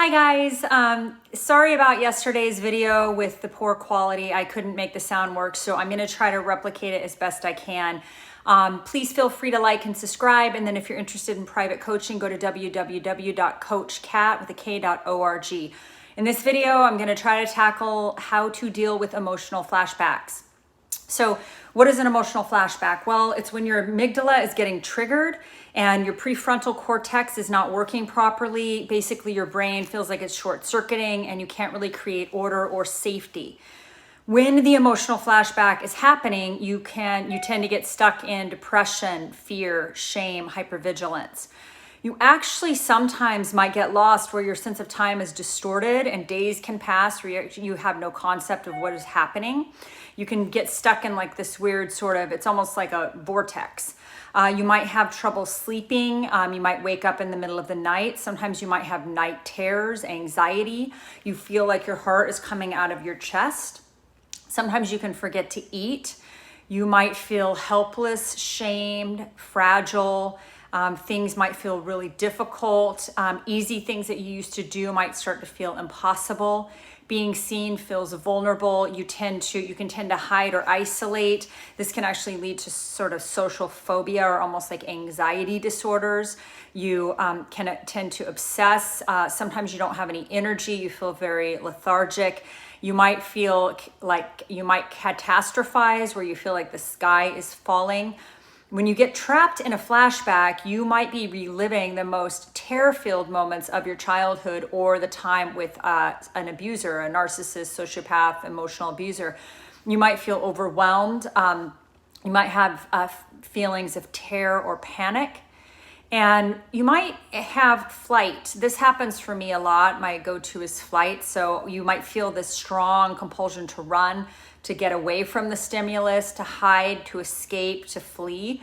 Hi guys, sorry about yesterday's video with the poor quality. I couldn't make the sound work, so I'm gonna try to replicate it as best I can. Please feel free to like and subscribe, and then if you're interested in private coaching, go to www.coachcat.org. In this video, I'm gonna try to tackle how to deal with emotional flashbacks. So what is an emotional flashback? Well, it's when your amygdala is getting triggered and your prefrontal cortex is not working properly. Basically, your brain feels like it's short-circuiting and you can't really create order or safety. When the emotional flashback is happening, you tend to get stuck in depression, fear, shame, hypervigilance. You actually sometimes might get lost where your sense of time is distorted and days can pass where you have no concept of what is happening. You can get stuck in like this weird sort of, it's almost like a vortex. You might have trouble sleeping. You might wake up in the middle of the night. Sometimes you might have night terrors, anxiety. You feel like your heart is coming out of your chest. Sometimes you can forget to eat. You might feel helpless, shamed, fragile. Things might feel really difficult. Easy things that you used to do might start to feel impossible. Being seen feels vulnerable. You can tend to hide or isolate. This can actually lead to sort of social phobia or almost like anxiety disorders. You can tend to obsess. Sometimes you don't have any energy. You feel very lethargic. You might feel like you might catastrophize, where you feel like the sky is falling. When you get trapped in a flashback, you might be reliving the most terror-filled moments of your childhood or the time with an abuser, a narcissist, sociopath, emotional abuser. You might feel overwhelmed. You might have feelings of terror or panic. And you might have flight. This happens for me a lot. My go-to is flight. So you might feel this strong compulsion to run, to get away from the stimulus, to hide, to escape, to flee.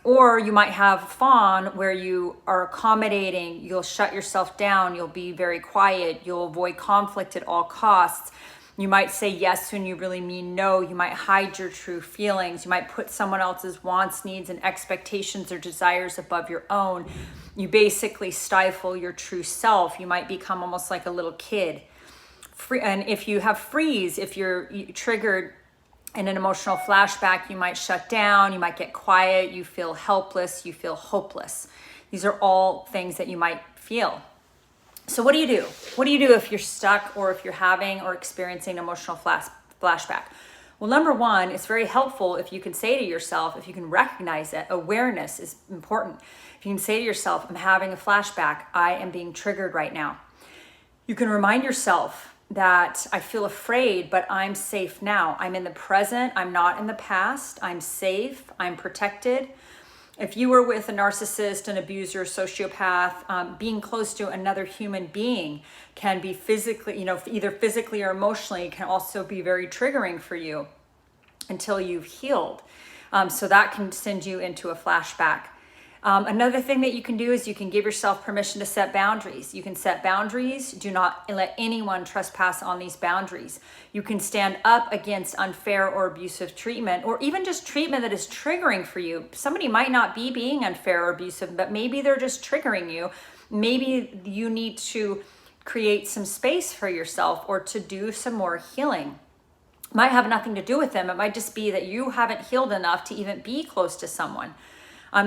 Or you might have fawn, where you are accommodating, you'll shut yourself down, you'll be very quiet, you'll avoid conflict at all costs. You might say yes when you really mean no. You might hide your true feelings. You might put someone else's wants, needs, and expectations or desires above your own. You basically stifle your true self. You might become almost like a little kid. And if you have freeze, if you're triggered in an emotional flashback, you might shut down, you might get quiet, you feel helpless, you feel hopeless. These are all things that you might feel. So what do you do? What do you do if you're stuck or if you're having or experiencing an emotional flashback? Well, number one, it's very helpful if you can say to yourself, if you can recognize it, awareness is important. If you can say to yourself, I'm having a flashback, I am being triggered right now. You can remind yourself that I feel afraid, but I'm safe now. I'm in the present, I'm not in the past, I'm safe, I'm protected. If you were with a narcissist, an abuser, sociopath, being close to another human being can be physically, either physically or emotionally, can also be very triggering for you until you've healed. So that can send you into a flashback. Another thing that you can do is you can give yourself permission to set boundaries. You can set boundaries. Do not let anyone trespass on these boundaries. You can stand up against unfair or abusive treatment, or even just treatment that is triggering for you. Somebody might not be being unfair or abusive, but maybe they're just triggering you. Maybe you need to create some space for yourself or to do some more healing. It might have nothing to do with them. It might just be that you haven't healed enough to even be close to someone.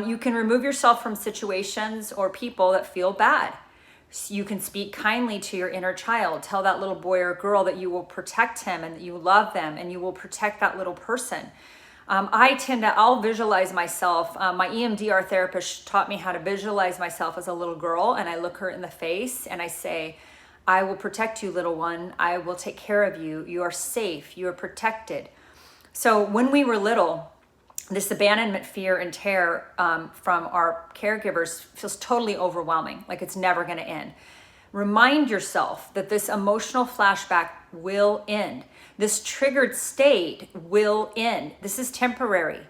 You can remove yourself from situations or people that feel bad. You can speak kindly to your inner child. Tell that little boy or girl that you will protect him and that you love them and you will protect that little person. I'll visualize myself. My EMDR therapist taught me how to visualize myself as a little girl, and I look her in the face and I say, I will protect you, little one. I will take care of you. You are safe. You are protected. So when we were little, this abandonment, fear, and terror from our caregivers feels totally overwhelming, like it's never going to end. Remind yourself that this emotional flashback will end. This triggered state will end. This is temporary.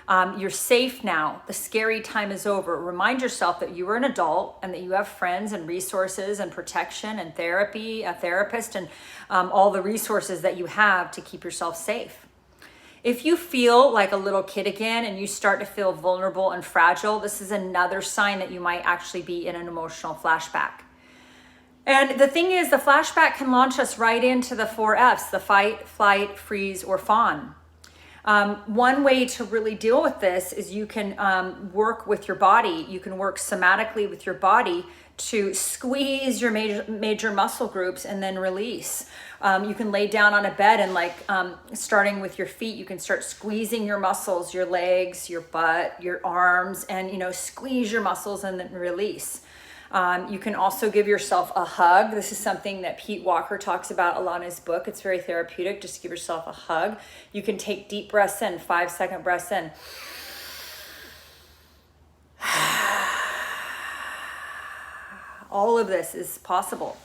You're safe now. The scary time is over. Remind yourself that you are an adult and that you have friends and resources and protection and therapy, a therapist, and all the resources that you have to keep yourself safe. If you feel like a little kid again and you start to feel vulnerable and fragile, this is another sign that you might actually be in an emotional flashback. And the thing is, the flashback can launch us right into the 4Fs, the fight, flight, freeze, or fawn. One way to really deal with this is you can work with your body. You can work somatically with your body to squeeze your major muscle groups and then release. You can lay down on a bed and starting with your feet, you can start squeezing your muscles, your legs, your butt, your arms, and squeeze your muscles and then release. You can also give yourself a hug. This is something that Pete Walker talks about a lot in his book. It's very therapeutic. Just give yourself a hug. You can take deep breaths in, 5-second breaths in. All of this is possible.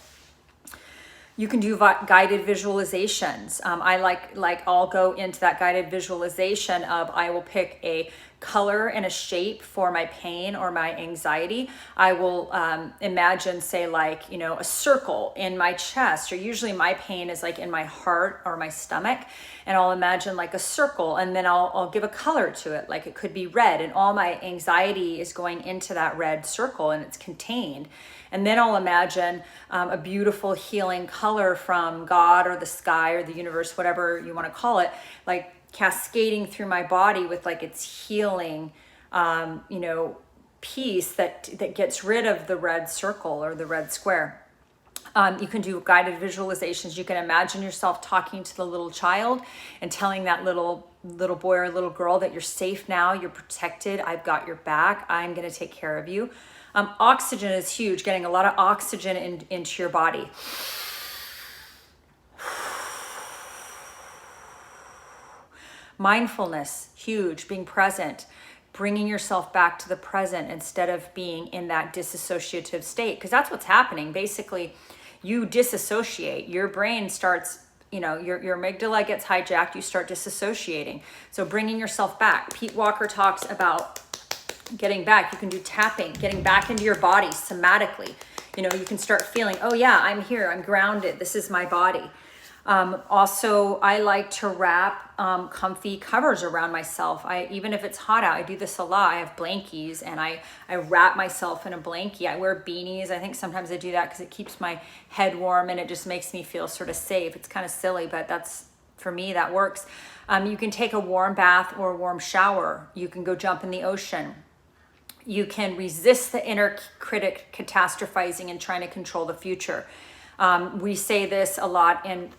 You can do guided visualizations. I'll go into that guided visualization of I will pick a color and a shape for my pain or my anxiety. I will imagine, say, a circle in my chest, or usually my pain is in my heart or my stomach, and I'll imagine a circle, and then I'll give a color to it. It could be red, and all my anxiety is going into that red circle and it's contained. And then I'll imagine a beautiful healing color from God or the sky or the universe, whatever you want to call it, cascading through my body with its healing, piece that gets rid of the red circle or the red square. You can do guided visualizations. You can imagine yourself talking to the little child and telling that little boy or little girl that you're safe now, you're protected, I've got your back, I'm going to take care of you. Oxygen is huge, getting a lot of oxygen into your body. Mindfulness, huge, being present, bringing yourself back to the present instead of being in that disassociative state, because that's what's happening. Basically, you disassociate. Your brain starts, your amygdala gets hijacked, you start disassociating. So bringing yourself back. Pete Walker talks about getting back. You can do tapping, getting back into your body somatically. You can start feeling, oh yeah, I'm here, I'm grounded, this is my body. Also, I like to wrap comfy covers around myself. Even if it's hot out, I do this a lot. I have blankies and I wrap myself in a blankie. I wear beanies. I think sometimes I do that because it keeps my head warm and it just makes me feel sort of safe. It's kind of silly, but for me, that works. You can take a warm bath or a warm shower. You can go jump in the ocean. You can resist the inner critic catastrophizing and trying to control the future. We say this a lot in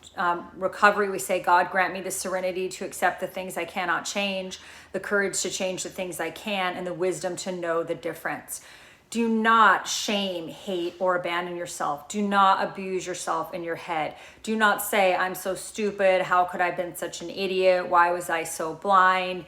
recovery. We say, God, grant me the serenity to accept the things I cannot change, the courage to change the things I can, and the wisdom to know the difference. Do not shame, hate, or abandon yourself. Do not abuse yourself in your head. Do not say, I'm so stupid. How could I have been such an idiot? Why was I so blind?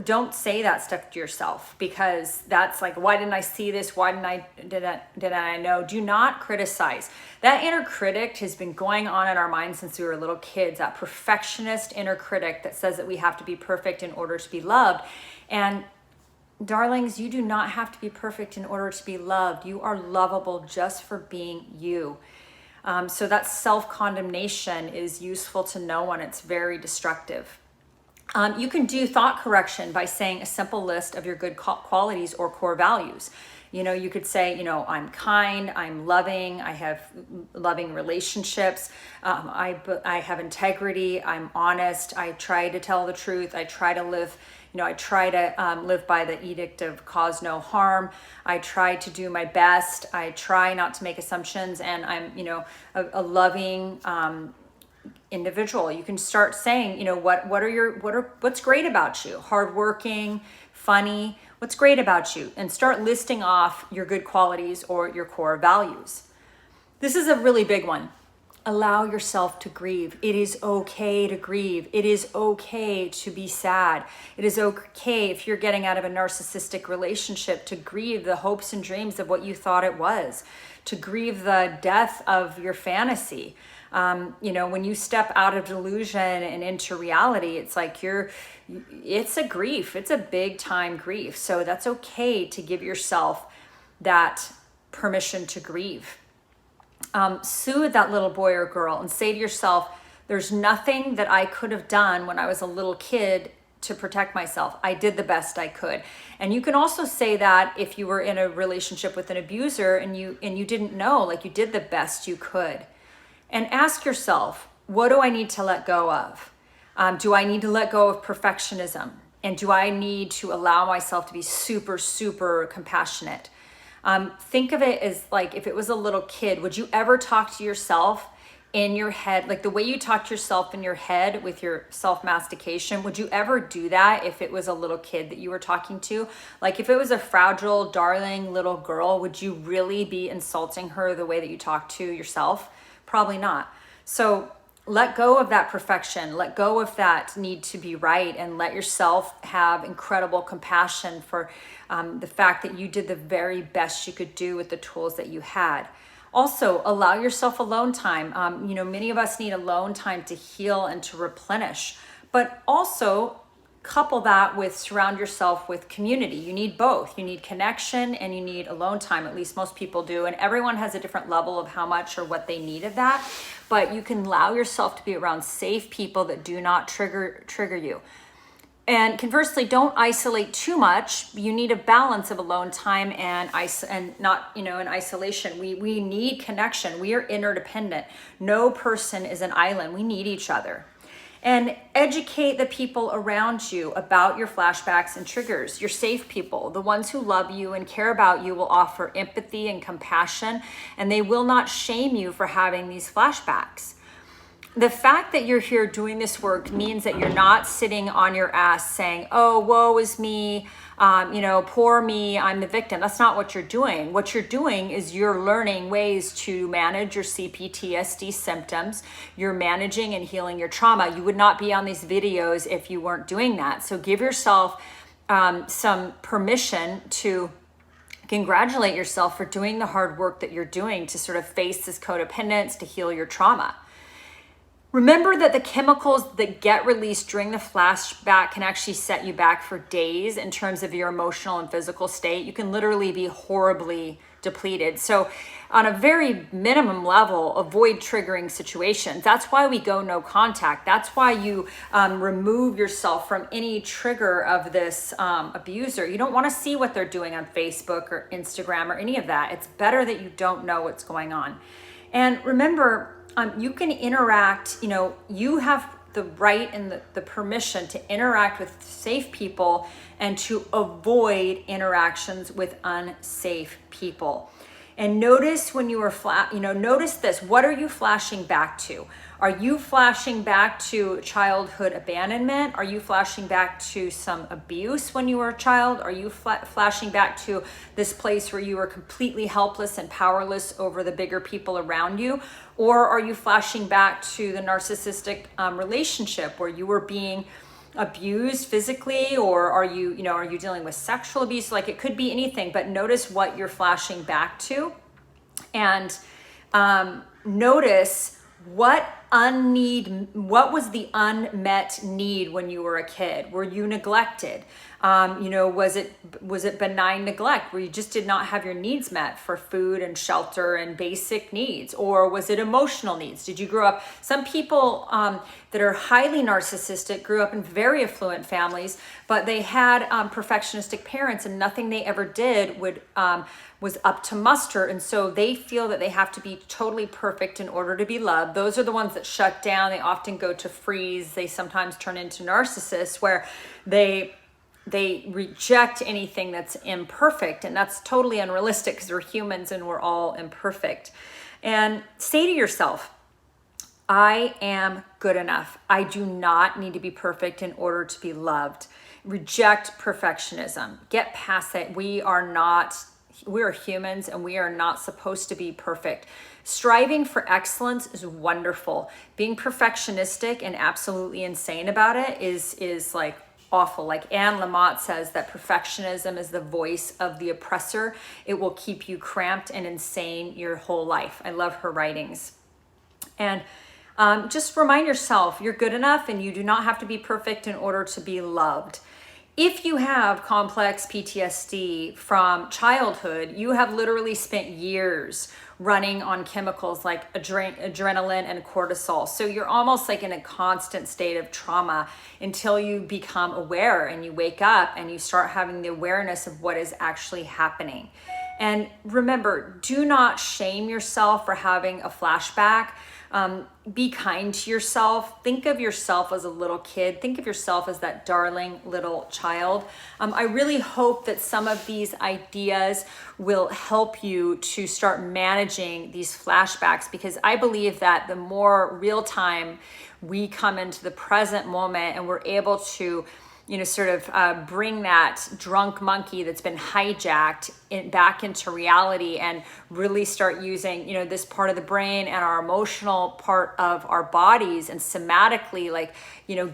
Don't say that stuff to yourself, because that's why didn't I see this? Why didn't I know? Do not criticize. That inner critic has been going on in our minds since we were little kids, that perfectionist inner critic that says that we have to be perfect in order to be loved. And darlings, you do not have to be perfect in order to be loved. You are lovable just for being you. So that self-condemnation is useful to no one. It's very destructive. You can do thought correction by saying a simple list of your good qualities or core values. You could say, I'm kind, I'm loving, I have loving relationships, I have integrity, I'm honest, I try to tell the truth, I try to live, live by the edict of cause no harm, I try to do my best, I try not to make assumptions, and I'm, a loving, individual. You can start saying, what's great about you? Hardworking, funny, what's great about you? And start listing off your good qualities or your core values. This is a really big one. Allow yourself to grieve. It is okay to grieve. It is okay to be sad. It is okay, if you're getting out of a narcissistic relationship, to grieve the hopes and dreams of what you thought it was, to grieve the death of your fantasy. When you step out of delusion and into reality, it's it's a grief. It's a big time grief. So that's okay to give yourself that permission to grieve. Soothe that little boy or girl and say to yourself, there's nothing that I could have done when I was a little kid to protect myself. I did the best I could. And you can also say that if you were in a relationship with an abuser and you didn't know, like you did the best you could. And ask yourself, what do I need to let go of? Do I need to let go of perfectionism? And do I need to allow myself to be super, super compassionate? Think of it as like if it was a little kid, would you ever talk to yourself in your head, like the way you talk to yourself in your head with your self-mastication? Would you ever do that if it was a little kid that you were talking to? Like if it was a fragile, darling little girl, would you really be insulting her the way that you talk to yourself? Probably not. So let go of that perfection, let go of that need to be right, and let yourself have incredible compassion for the fact that you did the very best you could do with the tools that you had. Also, allow yourself alone time. Many of us need alone time to heal and to replenish, but also couple that with surround yourself with community. You need both. You need connection and you need alone time. At least most people do. And everyone has a different level of how much or what they need of that. But you can allow yourself to be around safe people that do not trigger you. And conversely, don't isolate too much. You need a balance of alone time and not, in isolation. We need connection. We are interdependent. No person is an island. We need each other. And educate the people around you about your flashbacks and triggers. Your safe people, the ones who love you and care about you, will offer empathy and compassion, and they will not shame you for having these flashbacks. The fact that you're here doing this work means that you're not sitting on your ass saying, oh, woe is me, poor me, I'm the victim. That's not what you're doing. What you're doing is you're learning ways to manage your PTSD symptoms. You're managing and healing your trauma. You would not be on these videos if you weren't doing that. So give yourself some permission to congratulate yourself for doing the hard work that you're doing to sort of face this codependence, to heal your trauma. Remember that the chemicals that get released during the flashback can actually set you back for days in terms of your emotional and physical state. You can literally be horribly depleted. So on a very minimum level, avoid triggering situations. That's why we go no contact. That's why you remove yourself from any trigger of this abuser. You don't want to see what they're doing on Facebook or Instagram or any of that. It's better that you don't know what's going on. And remember, you can interact, you have the right and the permission to interact with safe people and to avoid interactions with unsafe people. And notice when you are notice this, what are you flashing back to? Are you flashing back to childhood abandonment? Are you flashing back to some abuse when you were a child? Are you flashing back to this place where you were completely helpless and powerless over the bigger people around you? Or are you flashing back to the narcissistic relationship where you were being abused physically, or are you dealing with sexual abuse? Like, it could be anything, but notice what you're flashing back to, and notice what was the unmet need when you were a kid? Were you neglected? Was it benign neglect where you just did not have your needs met for food and shelter and basic needs? Or was it emotional needs? Did you grow up, some people that are highly narcissistic grew up in very affluent families, but they had perfectionistic parents, and nothing they ever did was up to muster. And so they feel that they have to be totally perfect in order to be loved. Those are the ones that shut down. They often go to freeze. They sometimes turn into narcissists where they reject anything that's imperfect, and that's totally unrealistic because we're humans and we're all imperfect. And say to yourself, I am good enough. I do not need to be perfect in order to be loved. Reject perfectionism. Get past it. We are humans and we are not supposed to be perfect. Striving for excellence is wonderful. Being perfectionistic and absolutely insane about it is like awful. Like Anne Lamott says that perfectionism is the voice of the oppressor. It will keep you cramped and insane your whole life. I love her writings. And just remind yourself, you're good enough and you do not have to be perfect in order to be loved. If you have complex PTSD from childhood, you have literally spent years running on chemicals like adrenaline and cortisol. So you're almost like in a constant state of trauma until you become aware and you wake up and you start having the awareness of what is actually happening. And remember, do not shame yourself for having a flashback. Be kind to yourself. Think of yourself as a little kid. Think of yourself as that darling little child. I really hope that some of these ideas will help you to start managing these flashbacks, because I believe that the more real time we come into the present moment and we're able to sort of bring that drunk monkey that's been hijacked back into reality and really start using, this part of the brain and our emotional part of our bodies and somatically,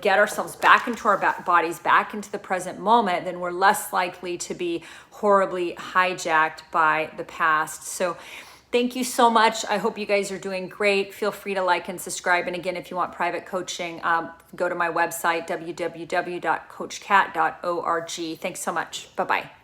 get ourselves back into our bodies, back into the present moment, then we're less likely to be horribly hijacked by the past. So thank you so much. I hope you guys are doing great. Feel free to like and subscribe. And again, if you want private coaching, go to my website, www.coachcat.org. Thanks so much. Bye-bye.